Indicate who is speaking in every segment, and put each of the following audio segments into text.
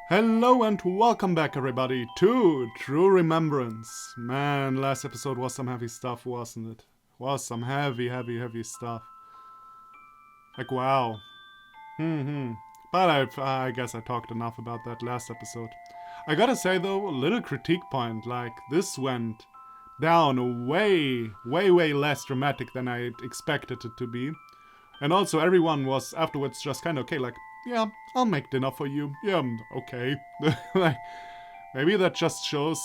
Speaker 1: Hello and welcome back everybody to True Remembrance. Man, last episode was some heavy stuff, wasn't it? Was some heavy stuff. Like, wow. But I guess I talked enough about that last episode. I gotta say though, a little critique point, like, this went down way less dramatic than I expected it to be. And also everyone was afterwards just kind of okay, like, yeah, I'll make dinner for you. Yeah, okay. Like, maybe that just shows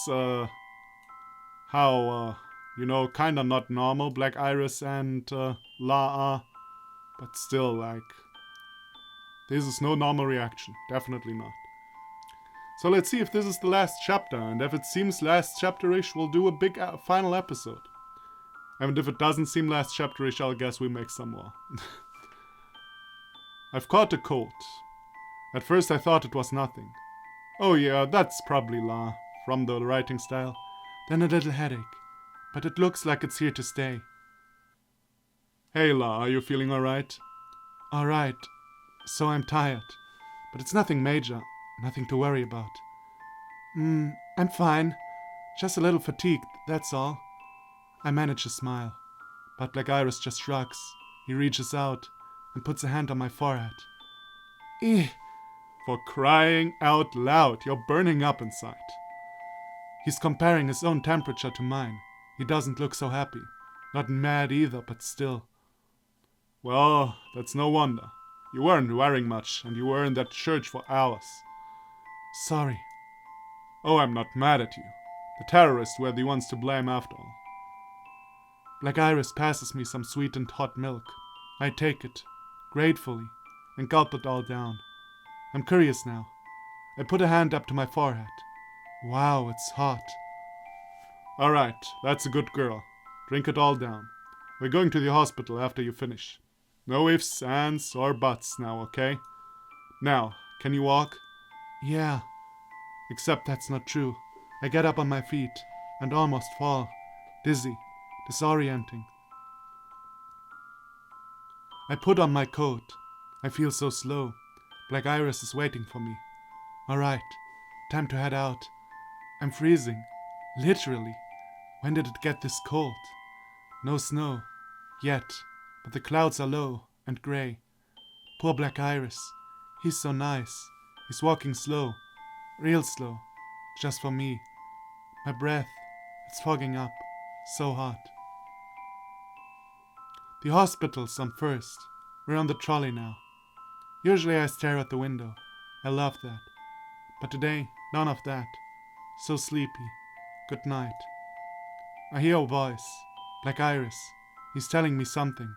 Speaker 1: how, kind of not normal Black Iris and La are. But still, like, this is no normal reaction. Definitely not. So let's see if this is the last chapter, and if it seems last chapter-ish, we'll do a big final episode. And if it doesn't seem last chapter-ish, I'll guess we make some more. I've caught a cold. At first I thought it was nothing. Oh yeah, that's probably La, from the writing style. Then a little headache, but it looks like it's here to stay. Hey La, are you feeling alright? Alright, so I'm tired, but it's nothing major, nothing to worry about. I'm fine, just a little fatigued, that's all. I manage a smile, but Black Iris just shrugs. He reaches out and puts a hand on my forehead. Eh. For crying out loud, you're burning up inside. He's comparing his own temperature to mine. He doesn't look so happy. Not mad either, but still. Well, that's no wonder. You weren't wearing much, and you were in that church for hours. Sorry. Oh, I'm not mad at you. The terrorists were the ones to blame after all. Black Iris passes me some sweetened hot milk. I take it, gratefully, and gulp it all down. I'm curious now. I put a hand up to my forehead. Wow, it's hot. Alright, that's a good girl. Drink it all down. We're going to the hospital after you finish. No ifs, ands, or buts now, okay? Now, can you walk? Yeah. Except that's not true. I get up on my feet and almost fall. Dizzy, disorienting. I put on my coat. I feel so slow. Black Iris is waiting for me. Alright, time to head out. I'm freezing. Literally. When did it get this cold? No snow. Yet. But the clouds are low and grey. Poor Black Iris. He's so nice. He's walking slow. Real slow. Just for me. My breath. It's fogging up. So hot. The hospital's on first. We're on the trolley now. Usually I stare at the window. I love that. But today, none of that. So sleepy. Good night. I hear a voice. Black Iris. He's telling me something.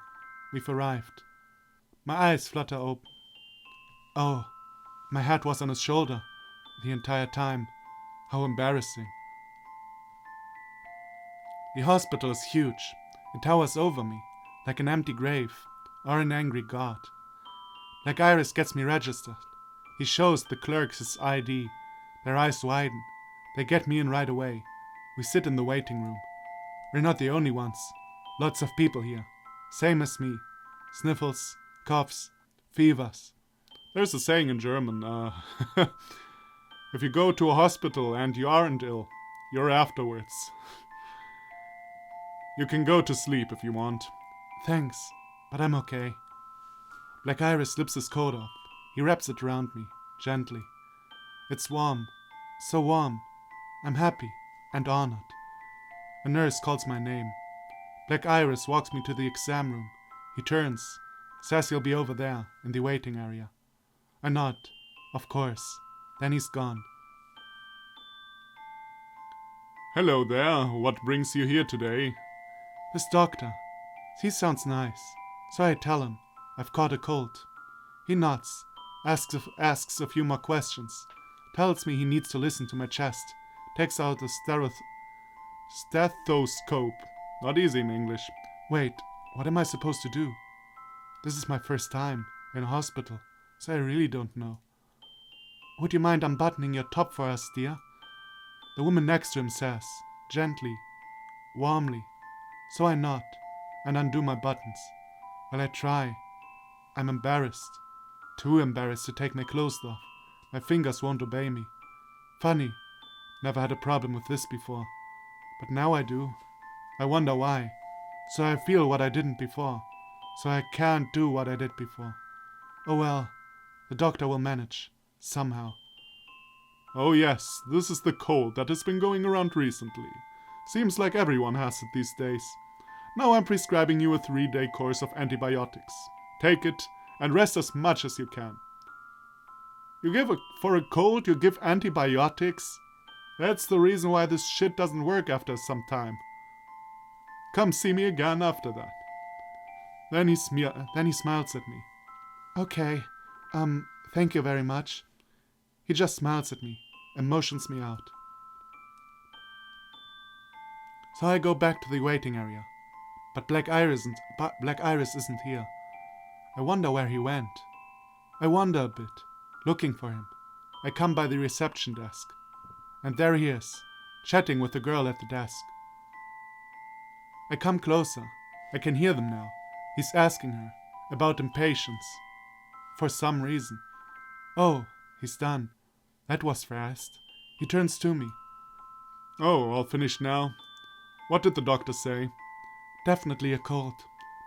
Speaker 1: We've arrived. My eyes flutter open. Oh, my head was on his shoulder the entire time. How embarrassing. The hospital is huge. It towers over me, like an empty grave or an angry god. Black Iris gets me registered. He shows the clerks his ID. Their eyes widen. They get me in right away. We sit in the waiting room. We're not the only ones. Lots of people here. Same as me. Sniffles, coughs, fevers. There's a saying in German, if you go to a hospital and you aren't ill, you're afterwards. You can go to sleep if you want. Thanks, but I'm okay. Black Iris slips his coat off. He wraps it around me, gently. It's warm. So warm. I'm happy and honored. A nurse calls my name. Black Iris walks me to the exam room. He turns, says he'll be over there, in the waiting area. I nod, of course. Then he's gone. Hello there, what brings you here today? This doctor. He sounds nice. So I tell him, I've caught a cold. He nods, asks a few more questions, tells me he needs to listen to my chest, takes out a stethoscope. Not easy in English. Wait, what am I supposed to do? This is my first time in a hospital, so I really don't know. Would you mind unbuttoning your top for us, dear? The woman next to him says, gently, warmly. So I nod and undo my buttons. While I try, I'm embarrassed. Too embarrassed to take my clothes off. My fingers won't obey me. Funny, never had a problem with this before. But now I do. I wonder why. So I feel what I didn't before. So I can't do what I did before. Oh well, the doctor will manage. Somehow. Oh yes, this is the cold that has been going around recently. Seems like everyone has it these days. Now I'm prescribing you a 3-day course of antibiotics. Take it and rest as much as you can. For a cold, you give antibiotics? That's the reason why this shit doesn't work after some time. Come see me again after that. Then he smiles at me. Okay, thank you very much. He just smiles at me and motions me out. So I go back to the waiting area. But Black Iris isn't here. I wonder where he went. I wander a bit, looking for him. I come by the reception desk. And there he is, chatting with the girl at the desk. I come closer. I can hear them now. He's asking her about impatience. For some reason. Oh, he's done. That was fast. He turns to me. Oh, all finished now? What did the doctor say? Definitely a cold.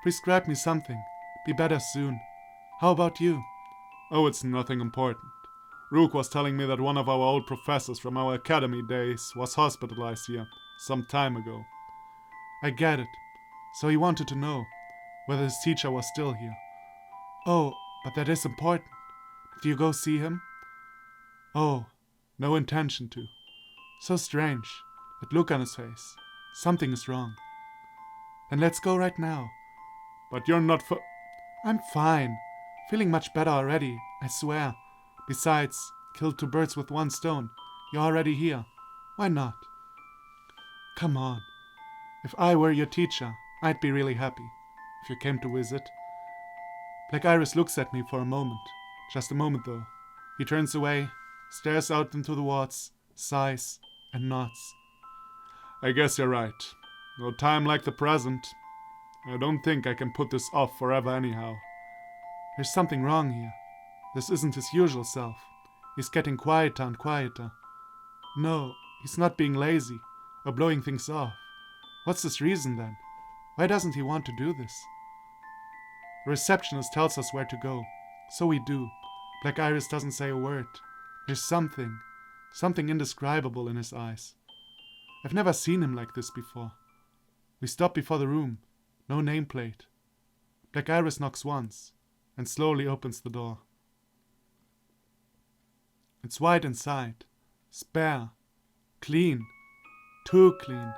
Speaker 1: Prescribe me something. Be better soon. How about you? Oh, it's nothing important. Rook was telling me that one of our old professors from our academy days was hospitalized here some time ago. I get it. So he wanted to know whether his teacher was still here. Oh, but that is important. Did you go see him? Oh, no intention to. So strange. That look on his face. Something is wrong. Then let's go right now. But you're not I'm fine. Feeling much better already, I swear. Besides, killed 2 birds with 1 stone. You're already here. Why not? Come on. If I were your teacher, I'd be really happy. If you came to visit. Black Iris looks at me for a moment. Just a moment though. He turns away, stares out into the wards, sighs, and nods. I guess you're right. No time like the present. I don't think I can put this off forever anyhow. There's something wrong here. This isn't his usual self. He's getting quieter and quieter. No, he's not being lazy or blowing things off. What's his reason then? Why doesn't he want to do this? The receptionist tells us where to go. So we do. Black Iris doesn't say a word. There's something indescribable in his eyes. I've never seen him like this before. We stop before the room. No nameplate. Black Iris knocks once and slowly opens the door. It's white inside. Spare. Clean. Too clean.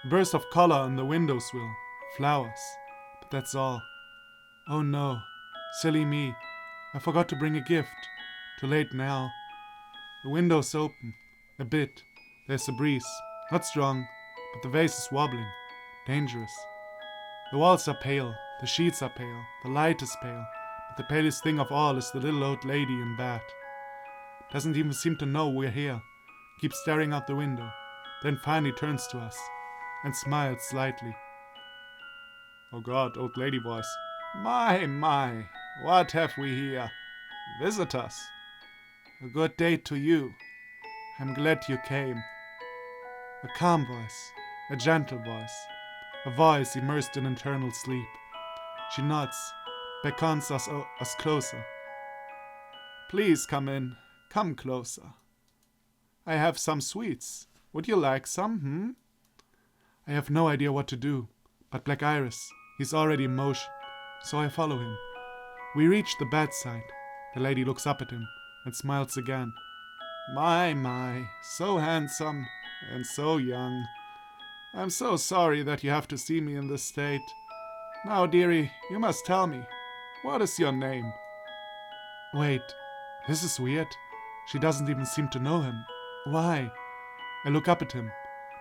Speaker 1: A burst of color on the windowsill. Flowers. But that's all. Oh no. Silly me. I forgot to bring a gift. Too late now. The window's open. A bit. There's a breeze. Not strong, but the vase is wobbling. Dangerous. The walls are pale. The sheets are pale. The light is pale. But the palest thing of all is the little old lady in bed. Doesn't even seem to know we're here. Keeps staring out the window. Then finally turns to us and smiles slightly. Oh God, old lady voice. My, what have we here? Visitors. A good day to you. I'm glad you came. A calm voice, a gentle voice, a voice immersed in eternal sleep. She nods, beckons us closer. Please come in, come closer. I have some sweets. Would you like some, I have no idea what to do, but Black Iris, he's already in motion, so I follow him. We reach the bedside. The lady looks up at him and smiles again. My, so handsome and so young. I'm so sorry that you have to see me in this state. Now, dearie, you must tell me, what is your name? Wait, this is weird. She doesn't even seem to know him. Why? I look up at him.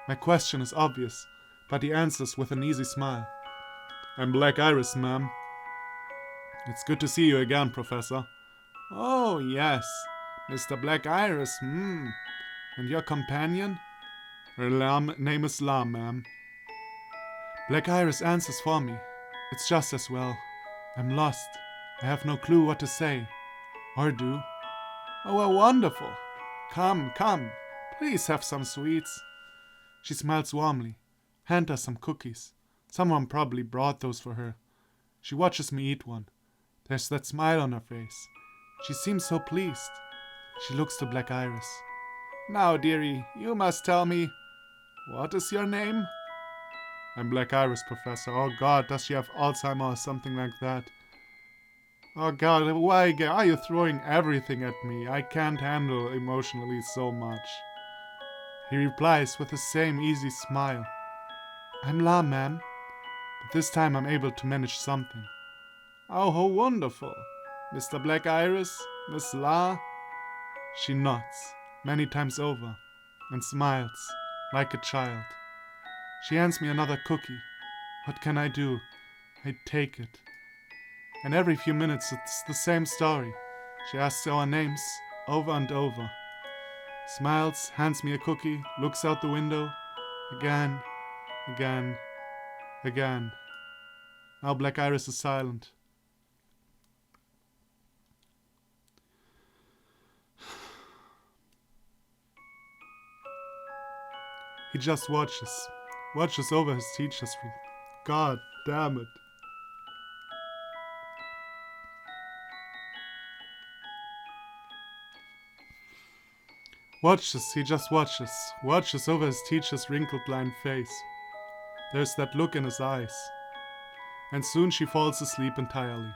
Speaker 1: My question is obvious, but he answers with an easy smile. I'm Black Iris, ma'am. It's good to see you again, Professor. Oh, yes, Mr. Black Iris, And your companion? Her name is La, ma'am. Black Iris answers for me. It's just as well. I'm lost. I have no clue what to say. Or do. Oh, how wonderful! Come, come, please have some sweets. She smiles warmly. Hand us some cookies. Someone probably brought those for her. She watches me eat one. There's that smile on her face. She seems so pleased. She looks to Black Iris. Now, dearie, you must tell me, what is your name? I'm Black Iris, Professor. Oh God, does she have Alzheimer or something like that? Oh God, why are you throwing everything at me? I can't handle emotionally so much. He replies with the same easy smile. I'm La, ma'am. But this time I'm able to manage something. Oh, how wonderful. Mr. Black Iris, Miss La. She nods, many times over, and smiles, like a child. She hands me another cookie. What can I do? I take it. And every few minutes it's the same story. She asks our names over and over. Smiles, hands me a cookie, looks out the window. Again, again, again. Now Black Iris is silent. He just watches over his teacher's room. God damn it. He just watches over his teacher's wrinkled lined face. There's that look in his eyes. And soon she falls asleep entirely.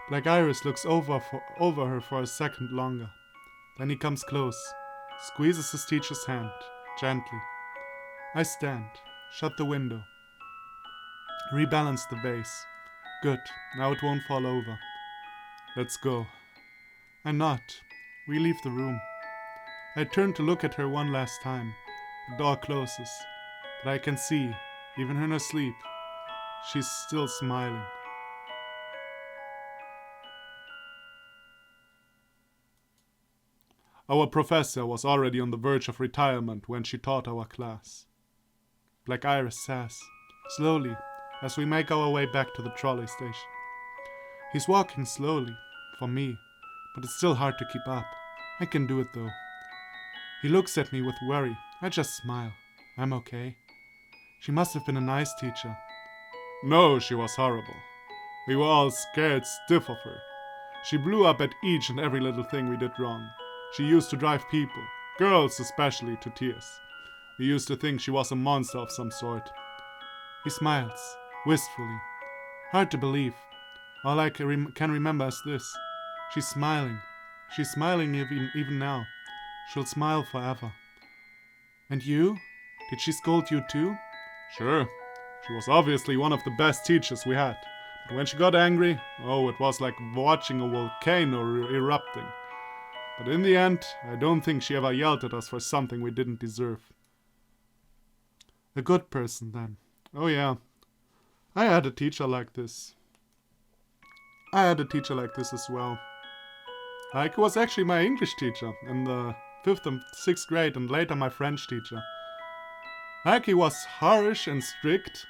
Speaker 1: Black Iris looks over her for a second longer. Then he comes close, squeezes his teacher's hand, gently. I stand, shut the window, rebalance the vase. Good, now it won't fall over. Let's go. I nod. We leave the room. I turn to look at her one last time. The door closes, but I can see, even in her sleep, she's still smiling. Our professor was already on the verge of retirement when she taught our class. Black Iris says, slowly, as we make our way back to the trolley station. He's walking slowly, for me, but it's still hard to keep up. I can do it though. He looks at me with worry. I just smile. I'm okay. She must have been a nice teacher. No, she was horrible. We were all scared stiff of her. She blew up at each and every little thing we did wrong. She used to drive people, girls especially, to tears. We used to think she was a monster of some sort. He smiles, wistfully. Hard to believe. All I can remember is this. She's smiling. She's smiling even now. She'll smile forever. And you? Did she scold you too? Sure. She was obviously one of the best teachers we had. But when she got angry, oh, it was like watching a volcano erupting. But in the end, I don't think she ever yelled at us for something we didn't deserve. A good person, then. Oh yeah. I had a teacher like this. As well. Like, he was actually my English teacher in the 5th and 6th grade, and later my French teacher. Like, he was harsh and strict,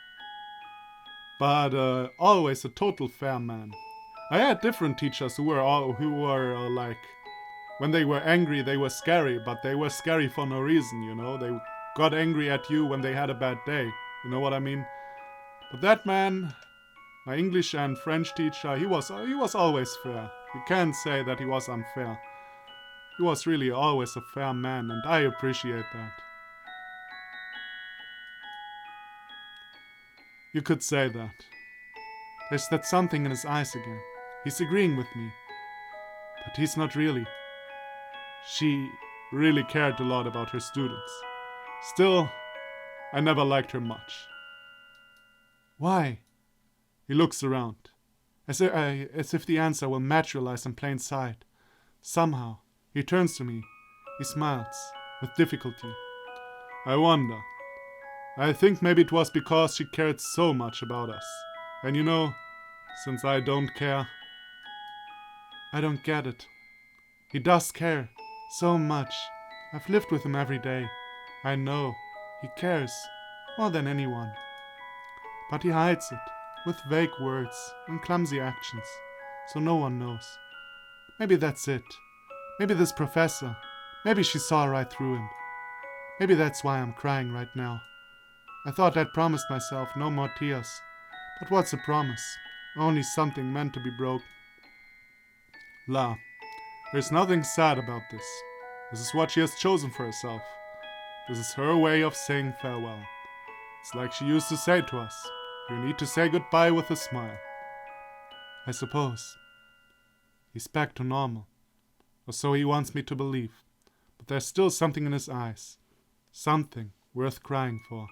Speaker 1: but always a total fair man. I had different teachers who were like, when they were angry, they were scary, but they were scary for no reason, you know. They got angry at you when they had a bad day. You know what I mean? But that man, my English and French teacher, he was always fair. You can't say that he was unfair. He was really always a fair man, and I appreciate that. You could say that. There's that something in his eyes again. He's agreeing with me. But he's not really. She really cared a lot about her students. Still, I never liked her much. Why? He looks around, as if the answer will materialize in plain sight. Somehow, he turns to me. He smiles, with difficulty. I wonder. I think maybe it was because she cared so much about us. And you know, since I don't care, I don't get it. He does care, so much. I've lived with him every day. I know, he cares, more than anyone. But he hides it, with vague words and clumsy actions, so no one knows. Maybe that's it. Maybe this professor, maybe she saw right through him. Maybe that's why I'm crying right now. I thought I'd promised myself no more tears. But what's a promise? Only something meant to be broke. La, there's nothing sad about this. This is what she has chosen for herself. This is her way of saying farewell. It's like she used to say to us, you need to say goodbye with a smile. I suppose. He's back to normal. Or so he wants me to believe. But there's still something in his eyes. Something worth crying for.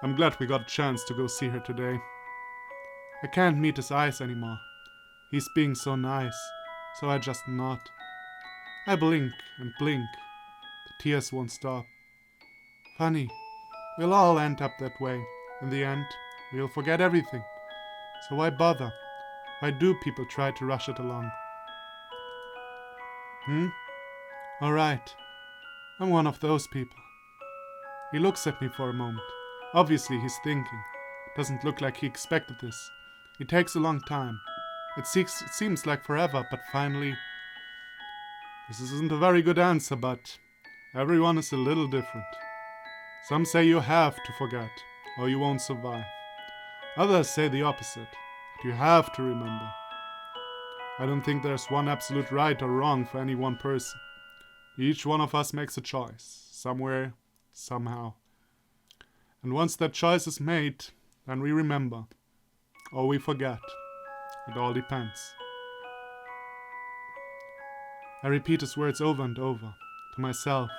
Speaker 1: I'm glad we got a chance to go see her today. I can't meet his eyes anymore. He's being so nice, so I just nod. I blink and blink. The tears won't stop. Funny, we'll all end up that way. In the end, we'll forget everything. So why bother? Why do people try to rush it along? Alright. I'm one of those people. He looks at me for a moment. Obviously he's thinking. Doesn't look like he expected this. It takes a long time. It seems like forever, but finally... This isn't a very good answer, but everyone is a little different. Some say you have to forget, or you won't survive. Others say the opposite, that you have to remember. I don't think there's one absolute right or wrong for any one person. Each one of us makes a choice, somewhere, somehow. And once that choice is made, then we remember. Or we forget. It all depends. I repeat his words over and over, to myself,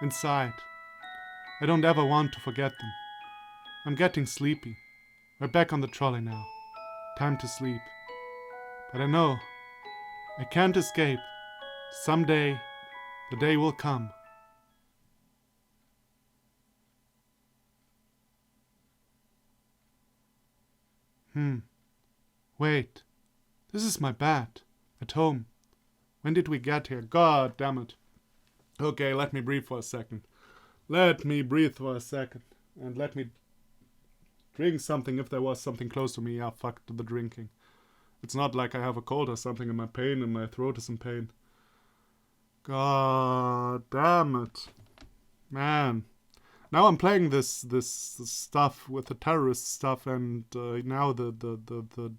Speaker 1: inside. I don't ever want to forget them. I'm getting sleepy. We're back on the trolley now. Time to sleep. But I know, I can't escape. Someday, the day will come. Wait. This is my bed. At home. When did we get here? God damn it. Okay, let me breathe for a second. And let me drink something if there was something close to me. Yeah, fuck the drinking. It's not like I have a cold or something and my throat is in pain. God damn it. Man. Now I'm playing this stuff with the terrorist stuff and now the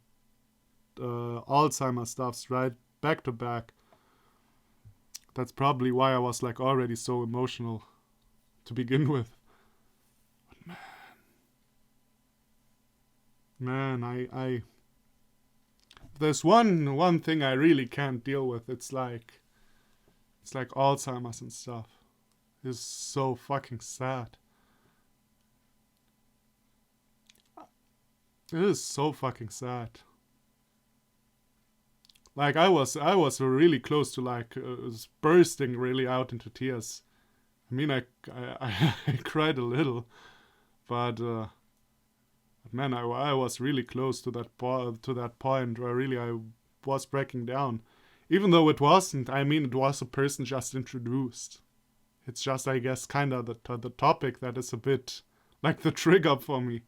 Speaker 1: Alzheimer stuff's right back to back. That's probably why I was like already so emotional to begin with. But man, I there's one thing I really can't deal with. It's like Alzheimer's and stuff. It's so fucking sad. It is so fucking sad. Like I was really close to like bursting really out into tears. I mean, I cried a little, but man, I was really close to that point where really I was breaking down. Even though it wasn't, I mean, it was a person just introduced. It's just, I guess, kind of the topic that is a bit like the trigger for me.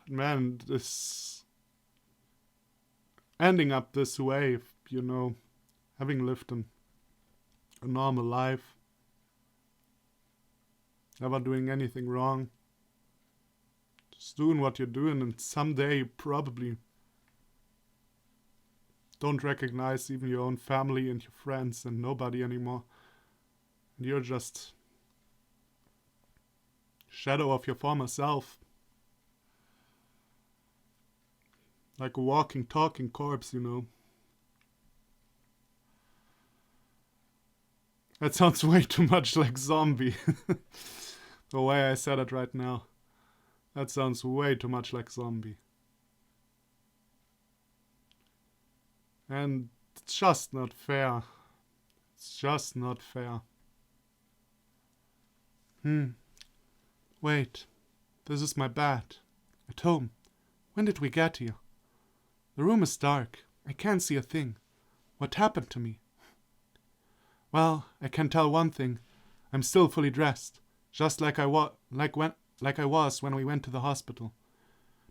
Speaker 1: Man, this ending up this way, you know, having lived a normal life, never doing anything wrong, just doing what you're doing, and someday you probably don't recognize even your own family and your friends and nobody anymore. And you're just shadow of your former self. Like a walking, talking corpse, you know. That sounds way too much like zombie. The way I said it right now. That sounds way too much like zombie. And it's just not fair. It's just not fair. Wait. This is my bed. At home. When did we get here? The room is dark. I can't see a thing. What happened to me? Well, I can tell one thing. I'm still fully dressed, just like I was when we went to the hospital.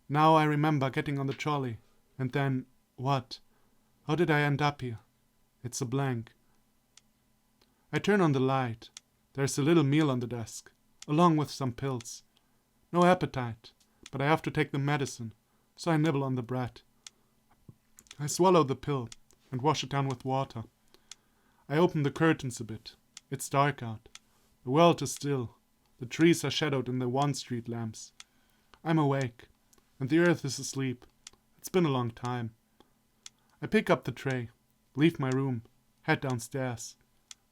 Speaker 1: Now I remember getting on the trolley, and then what? How did I end up here? It's a blank. I turn on the light. There's a little meal on the desk, along with some pills. No appetite, but I have to take the medicine, so I nibble on the bread. I swallow the pill and wash it down with water. I open the curtains a bit. It's dark out. The world is still. The trees are shadowed in the one-street lamps. I'm awake, and the earth is asleep. It's been a long time. I pick up the tray, leave my room, head downstairs.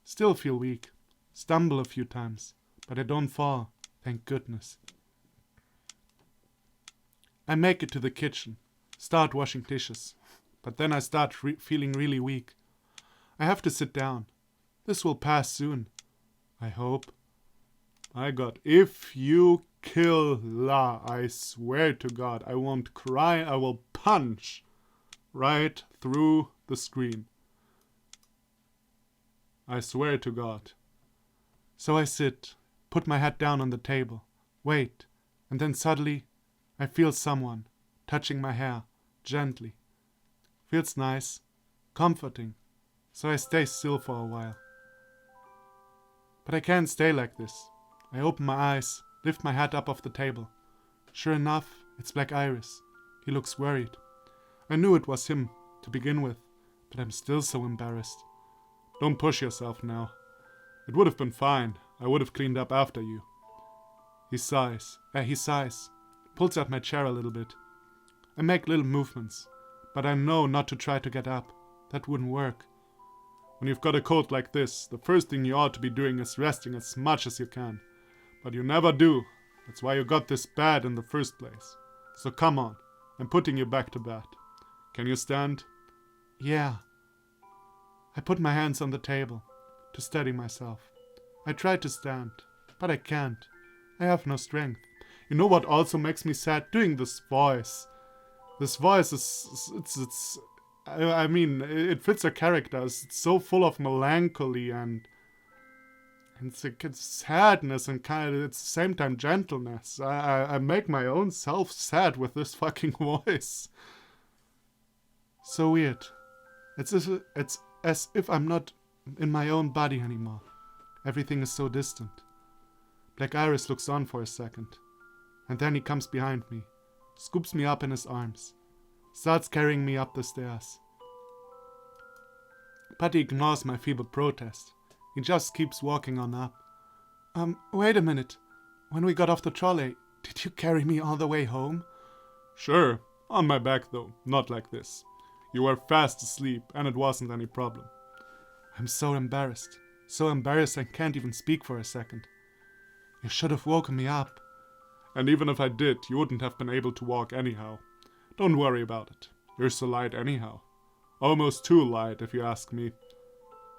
Speaker 1: Still feel weak. Stumble a few times, but I don't fall, thank goodness. I make it to the kitchen, start washing dishes, but then I start feeling really weak. I have to sit down. This will pass soon, I hope. My God, if you kill La, I swear to God, I won't cry, I will punch right through the screen. I swear to God. So I sit, put my head down on the table, wait, and then suddenly I feel someone touching my hair, gently. Feels nice, comforting, so I stay still for a while. But I can't stay like this. I open my eyes, lift my head up off the table. Sure enough, it's Black Iris. He looks worried. I knew it was him to begin with, but I'm still so embarrassed. Don't push yourself now. It would have been fine. I would have cleaned up after you. He sighs, pulls at my chair a little bit. I make little movements, but I know not to try to get up. That wouldn't work. When you've got a cold like this, the first thing you ought to be doing is resting as much as you can. But you never do. That's why you got this bad in the first place. So come on, I'm putting you back to bed. Can you stand? Yeah. I put my hands on the table to steady myself. I try to stand, but I can't. I have no strength. You know what also makes me sad? Doing this voice. This voice is, I mean, it fits a character. It's so full of melancholy and it's sadness and kind of, at the same time, gentleness. I make my own self sad with this fucking voice. So weird. It's as if I'm not in my own body anymore. Everything is so distant. Black Iris looks on for a second, and then he comes behind me, scoops me up in his arms, starts carrying me up the stairs. But he ignores my feeble protest. He just keeps walking on up. Wait a minute. When we got off the trolley, did you carry me all the way home? Sure, on my back though, not like this. You were fast asleep, and it wasn't any problem. I'm so embarrassed I can't even speak for a second. You should have woken me up. And even if I did, you wouldn't have been able to walk anyhow. Don't worry about it. You're so light anyhow. Almost too light, if you ask me.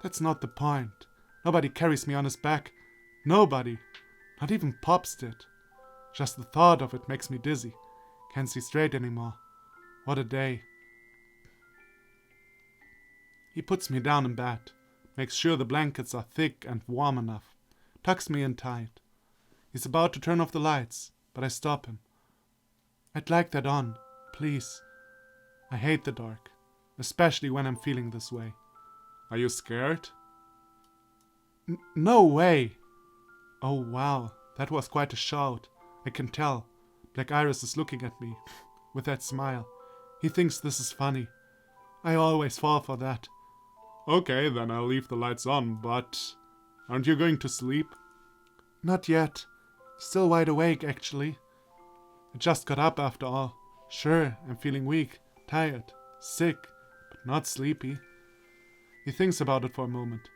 Speaker 1: That's not the point. Nobody carries me on his back. Nobody. Not even Pops did. Just the thought of it makes me dizzy. Can't see straight anymore. What a day. He puts me down in bed, makes sure the blankets are thick and warm enough, tucks me in tight. He's about to turn off the lights, but I stop him. I'd like that on, please. I hate the dark, especially when I'm feeling this way. Are you scared? No way! Oh wow, that was quite a shout. I can tell. Black Iris is looking at me, with that smile. He thinks this is funny. I always fall for that. Okay, then I'll leave the lights on, but aren't you going to sleep? Not yet. Still wide awake, actually. I just got up after all. Sure, I'm feeling weak, tired, sick, but not sleepy. He thinks about it for a moment,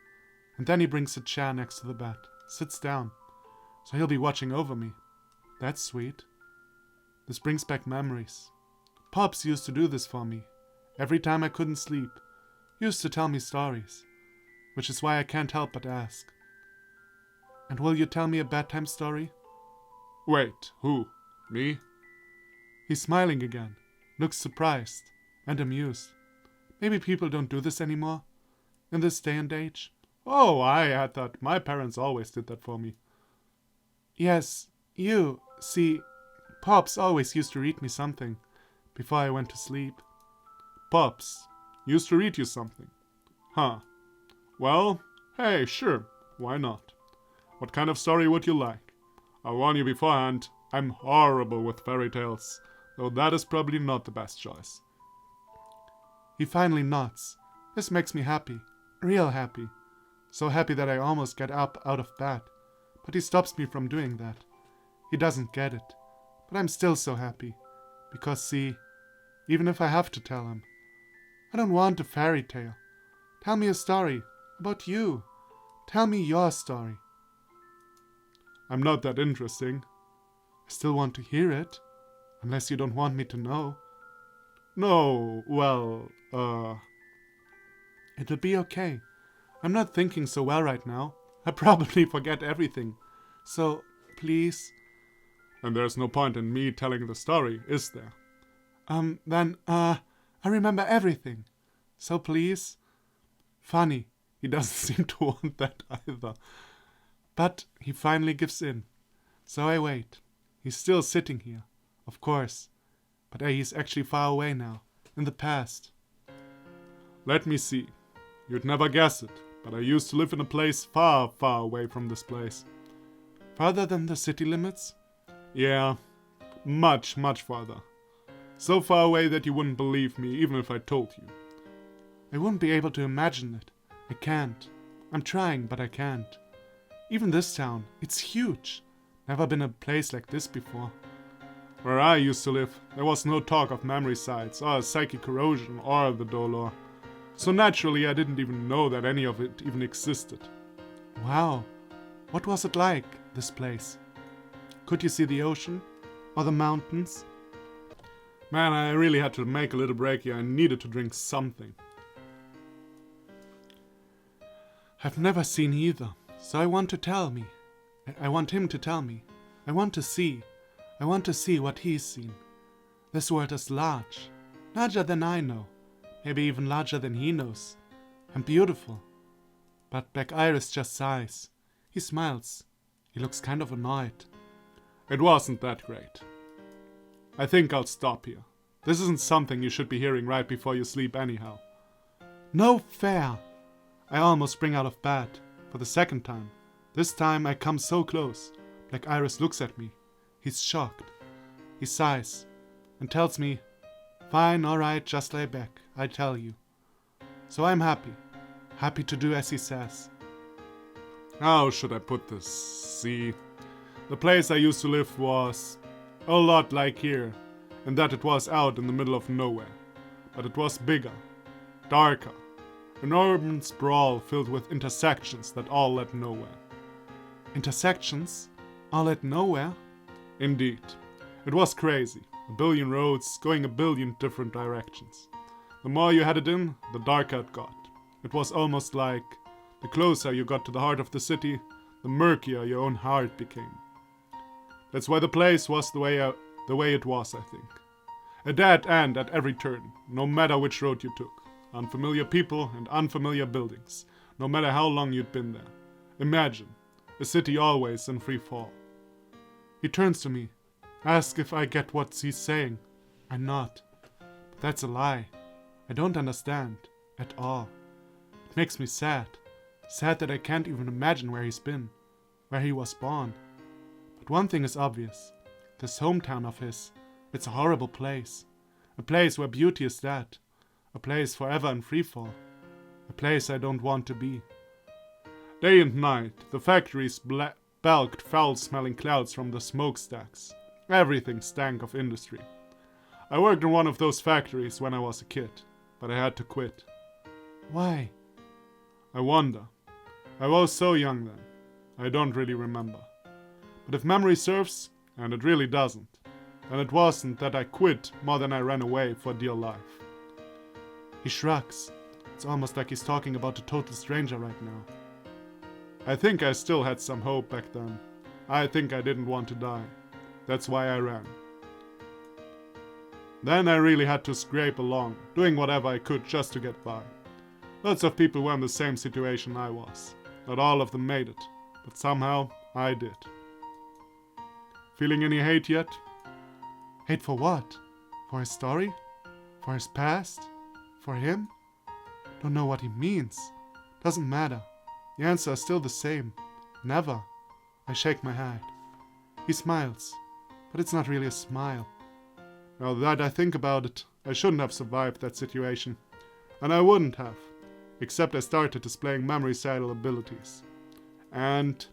Speaker 1: and then he brings a chair next to the bed, sits down, so he'll be watching over me. That's sweet. This brings back memories. Pops used to do this for me. Every time I couldn't sleep, he used to tell me stories, which is why I can't help but ask. And will you tell me a bedtime story? Wait, who? Me? He's smiling again, looks surprised and amused. Maybe people don't do this anymore, in this day and age. Oh, I thought my parents always did that for me. Yes, you, see, Pops always used to read me something before I went to sleep. Pops used to read you something? Huh, Well, hey, sure, why not? What kind of story would you like? I'll warn you beforehand, I'm horrible with fairy tales, though that is probably not the best choice. He finally nods. This makes me happy. Real happy. So happy that I almost get up out of bed. But he stops me from doing that. He doesn't get it. But I'm still so happy. Because see, even if I have to tell him, I don't want a fairy tale. Tell me a story about you. Tell me your story. I'm not that interesting. I still want to hear it. Unless you don't want me to know. No, well, it'll be okay. I'm not thinking so well right now. I probably forget everything. So, please. And there's no point in me telling the story, is there? I remember everything. So please. Funny, he doesn't seem to want that either. But he finally gives in. So I wait. He's still sitting here, of course. But he's actually far away now, in the past. Let me see. You'd never guess it, but I used to live in a place far, far away from this place. Farther than the city limits? Yeah, much, much farther. So far away that you wouldn't believe me, even if I told you. I wouldn't be able to imagine it. I can't. I'm trying, but I can't. Even this town, it's huge. Never been a place like this before. Where I used to live, there was no talk of memory sites, or psychic corrosion, or the dolor. So naturally, I didn't even know that any of it even existed. Wow. What was it like, this place? Could you see the ocean? Or the mountains? Man, I really had to make a little break here. I needed to drink something. I've never seen either, so I want to tell me. I want him to tell me. I want to see. I want to see what he's seen. This world is large. Larger than I know. Maybe even larger than he knows. And beautiful. But Black Iris just sighs. He smiles. He looks kind of annoyed. It wasn't that great. I think I'll stop here. This isn't something you should be hearing right before you sleep anyhow. No fair! I almost spring out of bed. For the second time. This time I come so close. Black Iris looks at me. He's shocked. He sighs. And tells me, fine, alright, just lay back. I tell you. So I'm happy. Happy to do as he says. How should I put this? See, the place I used to live was a lot like here, in that it was out in the middle of nowhere. But it was bigger, darker, an urban sprawl filled with intersections that all led nowhere. Intersections? All led nowhere? Indeed. It was crazy. A billion roads going a billion different directions. The more you headed in, the darker it got. It was almost like the closer you got to the heart of the city, the murkier your own heart became. That's why the place was the way it was, I think. A dead end at every turn, no matter which road you took. Unfamiliar people and unfamiliar buildings, no matter how long you'd been there. Imagine, a city always in free fall. He turns to me, asks if I get what he's saying. I nod. But that's a lie. I don't understand, at all. It makes me sad. Sad that I can't even imagine where he's been, where he was born. But one thing is obvious. This hometown of his, it's a horrible place. A place where beauty is dead. A place forever in freefall. A place I don't want to be. Day and night, the factories belched foul-smelling clouds from the smokestacks. Everything stank of industry. I worked in one of those factories when I was a kid, but I had to quit. Why? I wonder. I was so young then. I don't really remember. But if memory serves, and it really doesn't, then it wasn't that I quit more than I ran away for dear life. He shrugs. It's almost like he's talking about a total stranger right now. I think I still had some hope back then. I think I didn't want to die. That's why I ran. Then I really had to scrape along, doing whatever I could just to get by. Lots of people were in the same situation I was. Not all of them made it, but somehow I did. Feeling any hate yet? Hate for what? For his story? For his past? For him? Don't know what he means. Doesn't matter. The answer is still the same. Never. I shake my head. He smiles, but it's not really a smile. Now that I think about it, I shouldn't have survived that situation. And I wouldn't have, except I started displaying memory-sidal abilities. And?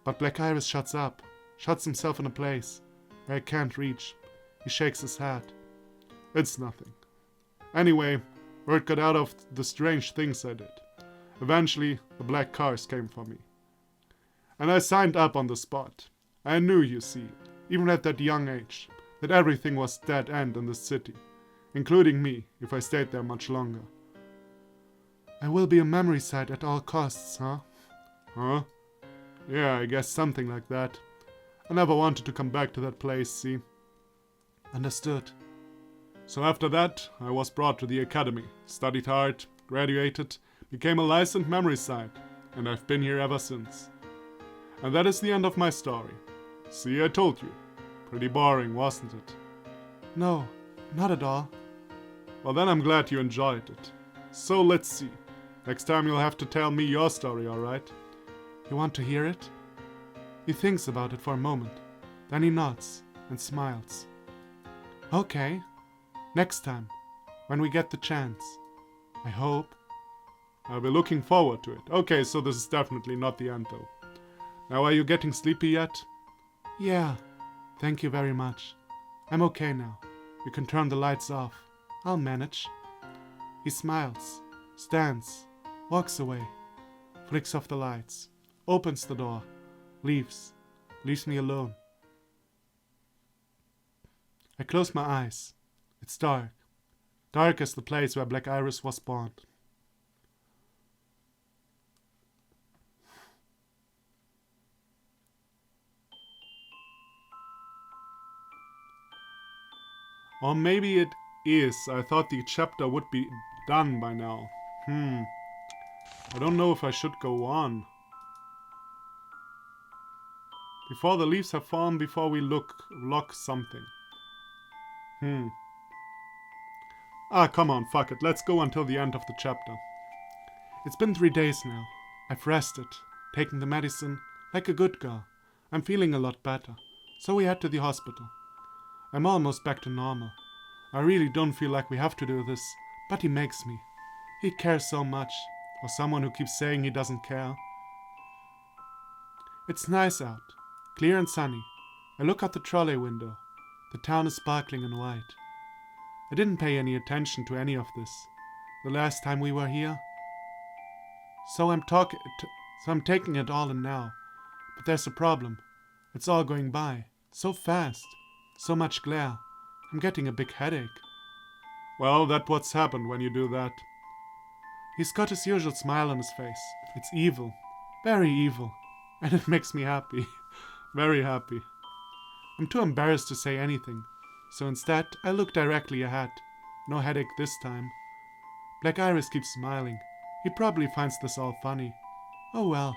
Speaker 1: But Black Iris shuts himself in a place where I can't reach. He shakes his head. It's nothing. Anyway, word got out of the strange things I did. Eventually, the black cars came for me. And I signed up on the spot. I knew, you see, even at that young age, that everything was dead end in the city, including me, if I stayed there much longer. I will be a memory site at all costs, huh? Huh? Yeah, I guess something like that. I never wanted to come back to that place, see? Understood. So after that, I was brought to the academy, studied hard, graduated, became a licensed memory site, and I've been here ever since. And that is the end of my story. See, I told you. Pretty boring, wasn't it? No, not at all. Well, then I'm glad you enjoyed it. So let's see. Next time you'll have to tell me your story, alright? You want to hear it? He thinks about it for a moment. Then he nods and smiles. Okay. Next time, when we get the chance. I hope. I'll be looking forward to it. Okay, so this is definitely not the end though. Now are you getting sleepy yet? Yeah. Thank you very much. I'm okay now. You can turn the lights off. I'll manage. He smiles, stands, walks away, flicks off the lights, opens the door, leaves me alone. I close my eyes. It's dark. Dark as the place where Black Iris was born. Or maybe it is. I thought the chapter would be done by now. I don't know if I should go on. Before the leaves have fallen, before we lock something. Ah, come on, fuck it. Let's go until the end of the chapter. It's been 3 days now. I've rested, taken the medicine, like a good girl. I'm feeling a lot better. So we head to the hospital. I'm almost back to normal. I really don't feel like we have to do this, but he makes me. He cares so much. For someone who keeps saying he doesn't care. It's nice out. Clear and sunny. I look out the trolley window. The town is sparkling in white. I didn't pay any attention to any of this the last time we were here. So I'm taking it all in now. But there's a problem. It's all going by. So fast. So much glare. I'm getting a big headache. Well, that's what's happened when you do that. He's got his usual smile on his face. It's evil. Very evil. And it makes me happy. Very happy. I'm too embarrassed to say anything. So instead, I look directly ahead. No headache this time. Black Iris keeps smiling. He probably finds this all funny. Oh well.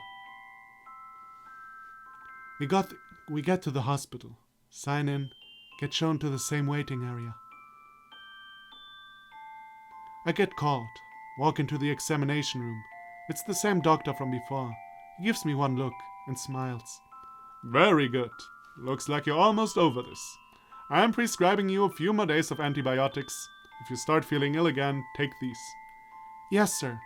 Speaker 1: We get to the hospital. Sign in. Get shown to the same waiting area. I get called. Walk into the examination room. It's the same doctor from before. He gives me one look and smiles. Very good. Looks like you're almost over this. I'm prescribing you a few more days of antibiotics. If you start feeling ill again, take these. Yes, sir.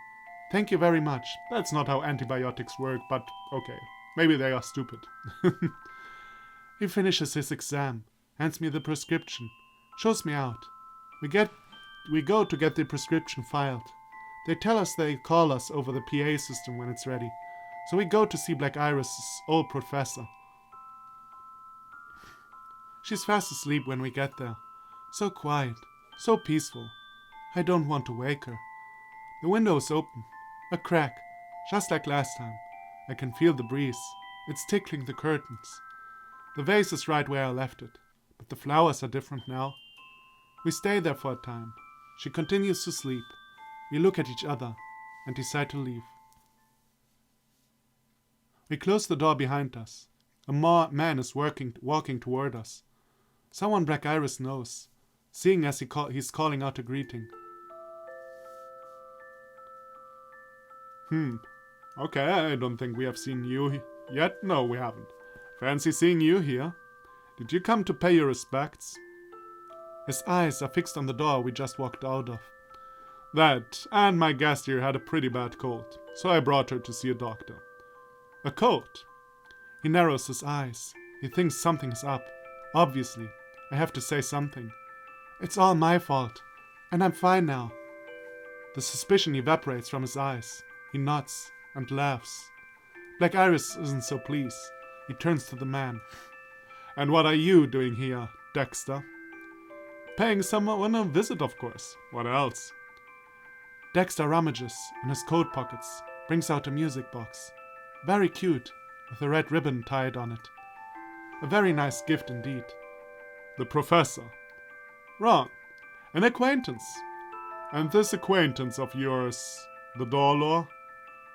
Speaker 1: Thank you very much. That's not how antibiotics work, but okay. Maybe they are stupid. He finishes his exam, hands me the prescription, shows me out. We go to get the prescription filed. They tell us they call us over the PA system when it's ready. So we go to see Black Iris' old professor. She's fast asleep when we get there. So quiet, so peaceful. I don't want to wake her. The window is open. A crack, just like last time. I can feel the breeze. It's tickling the curtains. The vase is right where I left it, but the flowers are different now. We stay there for a time. She continues to sleep. We look at each other and decide to leave. We close the door behind us. A man is walking toward us. Someone Black Iris knows, seeing as he's calling out a greeting. Okay, I don't think we have seen you yet. No, we haven't. Fancy seeing you here. Did you come to pay your respects? His eyes are fixed on the door we just walked out of. That, and my guest here had a pretty bad cold, so I brought her to see a doctor. A cold? He narrows his eyes. He thinks something's up. Obviously, I have to say something. It's all my fault, and I'm fine now. The suspicion evaporates from his eyes. He nods and laughs. Black Iris isn't so pleased. He turns to the man. And what are you doing here, Dexter? Paying someone a visit, of course. What else? Dexter rummages in his coat pockets, brings out a music box. Very cute, with a red ribbon tied on it. A very nice gift indeed. The professor. Wrong. An acquaintance. And this acquaintance of yours, the Dorlor?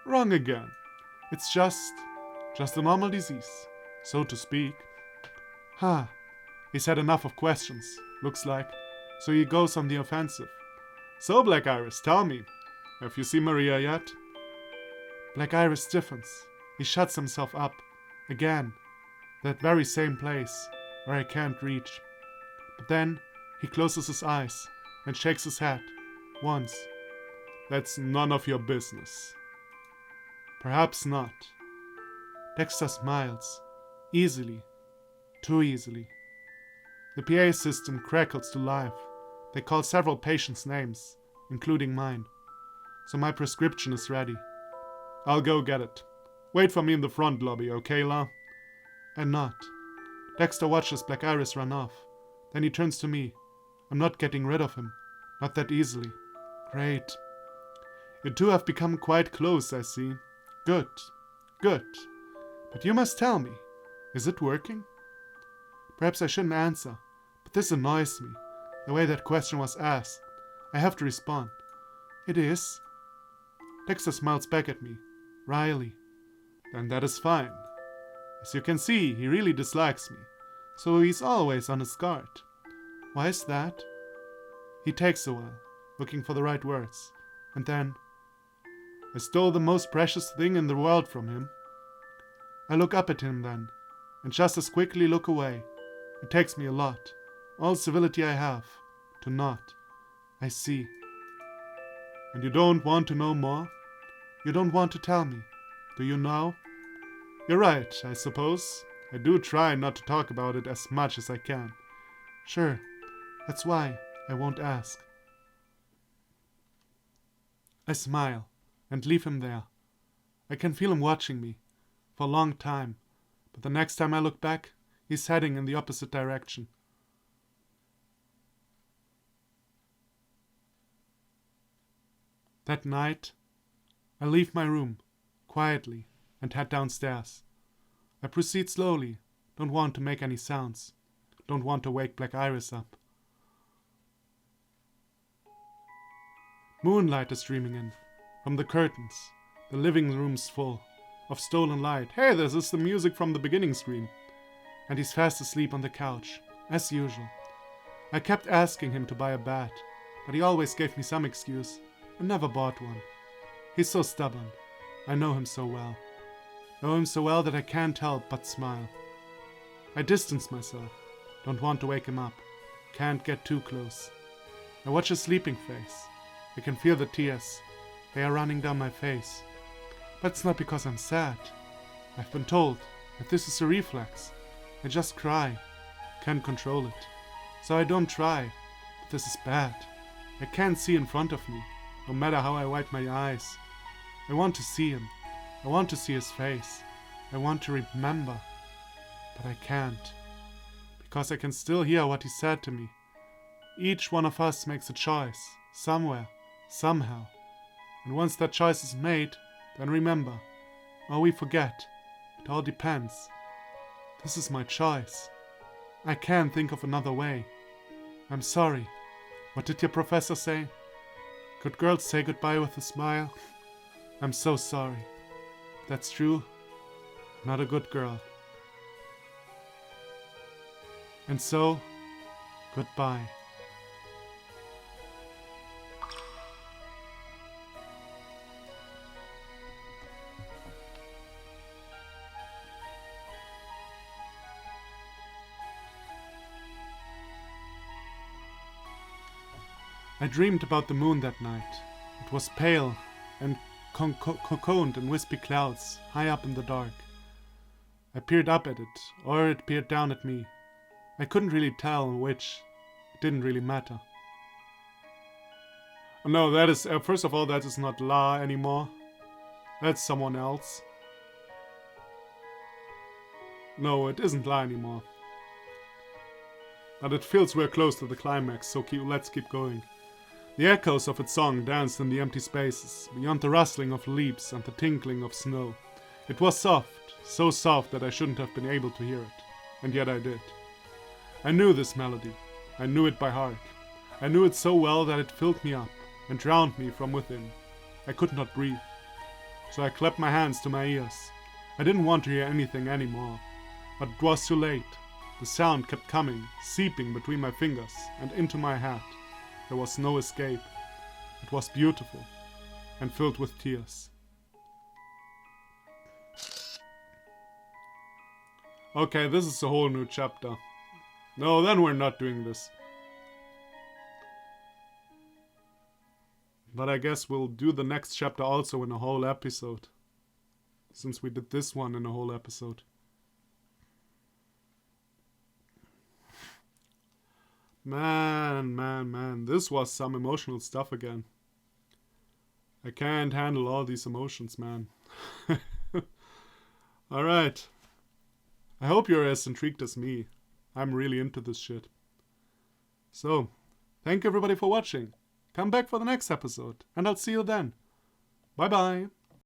Speaker 1: Wrong again. It's just a normal disease, so to speak. He's had enough of questions, looks like, so he goes on the offensive. So, Black Iris, tell me, have you seen Maria yet? Black Iris stiffens. He shuts himself up. Again. That very same place, where I can't reach. But then, he closes his eyes and shakes his head. Once. That's none of your business. Perhaps not. Dexter smiles. Easily. Too easily. The PA system crackles to life. They call several patients' names, including mine. So my prescription is ready. I'll go get it. Wait for me in the front lobby, okay, La? And not. Dexter watches Black Iris run off. Then he turns to me. I'm not getting rid of him. Not that easily. Great. You two have become quite close, I see. Good. Good. But you must tell me. Is it working? Perhaps I shouldn't answer, but this annoys me. The way that question was asked. I have to respond. It is. Dexter smiles back at me. Wryly. Then that is fine. As you can see, he really dislikes me. So he's always on his guard. Why is that? He takes a while, looking for the right words. And then, I stole the most precious thing in the world from him. I look up at him then, and just as quickly look away. It takes me a lot, all civility I have, to not. I see. And you don't want to know more? You don't want to tell me, do you now? You're right, I suppose. I do try not to talk about it as much as I can. Sure, that's why I won't ask. I smile and leave him there. I can feel him watching me for a long time, but the next time I look back, he's heading in the opposite direction. That night, I leave my room, quietly, and head downstairs. I proceed slowly, don't want to make any sounds, don't want to wake Black Iris up. Moonlight is streaming in, from the curtains. The living room's full of stolen light. Hey, this is the music from the beginning screen. And he's fast asleep on the couch, as usual. I kept asking him to buy a bat, but he always gave me some excuse and never bought one. He's so stubborn. I know him so well. Know him so well that I can't help but smile. I distance myself. Don't want to wake him up. Can't get too close. I watch his sleeping face. I can feel the tears. They are running down my face. But it's not because I'm sad. I've been told that this is a reflex. I just cry. Can't control it. So I don't try. But this is bad. I can't see in front of me, no matter how I wipe my eyes. I want to see him. I want to see his face. I want to remember. But I can't. Because I can still hear what he said to me. Each one of us makes a choice. Somewhere. Somehow. And once that choice is made, then remember. Or we forget. It all depends. This is my choice. I can't think of another way. I'm sorry. What did your professor say? Good girls say goodbye with a smile. I'm so sorry. That's true. Not a good girl. And so, goodbye. I dreamed about the moon that night. It was pale and cocooned in wispy clouds, high up in the dark. I peered up at it, or it peered down at me. I couldn't really tell which. It didn't really matter. No, that is, first of all, that is not La anymore. That's someone else. No, it isn't La anymore. But it feels we're close to the climax, so let's keep going. The echoes of its song danced in the empty spaces, beyond the rustling of leaves and the tinkling of snow. It was soft, so soft that I shouldn't have been able to hear it, and yet I did. I knew this melody. I knew it by heart. I knew it so well that it filled me up and drowned me from within. I could not breathe. So I clapped my hands to my ears. I didn't want to hear anything anymore. But it was too late. The sound kept coming, seeping between my fingers and into my head. There was no escape. It was beautiful and filled with tears. Okay, this is a whole new chapter. No, then we're not doing this. But I guess we'll do the next chapter also in a whole episode. Since we did this one in a whole episode. Man, this was some emotional stuff again. I can't handle all these emotions, man. Alright. I hope you're as intrigued as me. I'm really into this shit. So, thank you everybody for watching. Come back for the next episode, and I'll see you then. Bye bye.